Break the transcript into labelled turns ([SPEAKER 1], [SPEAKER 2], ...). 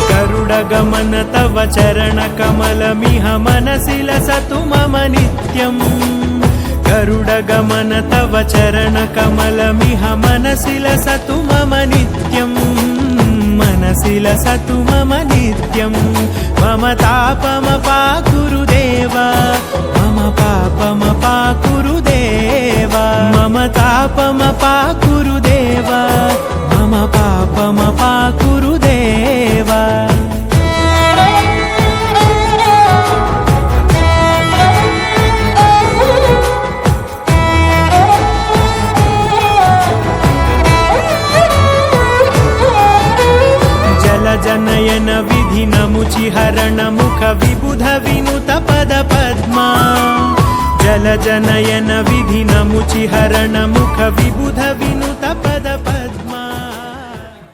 [SPEAKER 1] गरुडगमन तव चरणकमलमिह मनसि लसतु मम नित्यम् गरुडगमन तव चरणकमलमिह मनसि लसतु मम नित्यम् मनसि लसतु मम नित्यम् मम तापमपाकुरुदेव मम पापमपाकुरुदेव मम तापमपाकुरुदेव मम पापमपाकुरुदेव जनयन विधिनमुचिहरण मुख विबुध विनुत पद पद्मा जल जनयन विधिनमुचिहरण मुख विबुध विनुत पद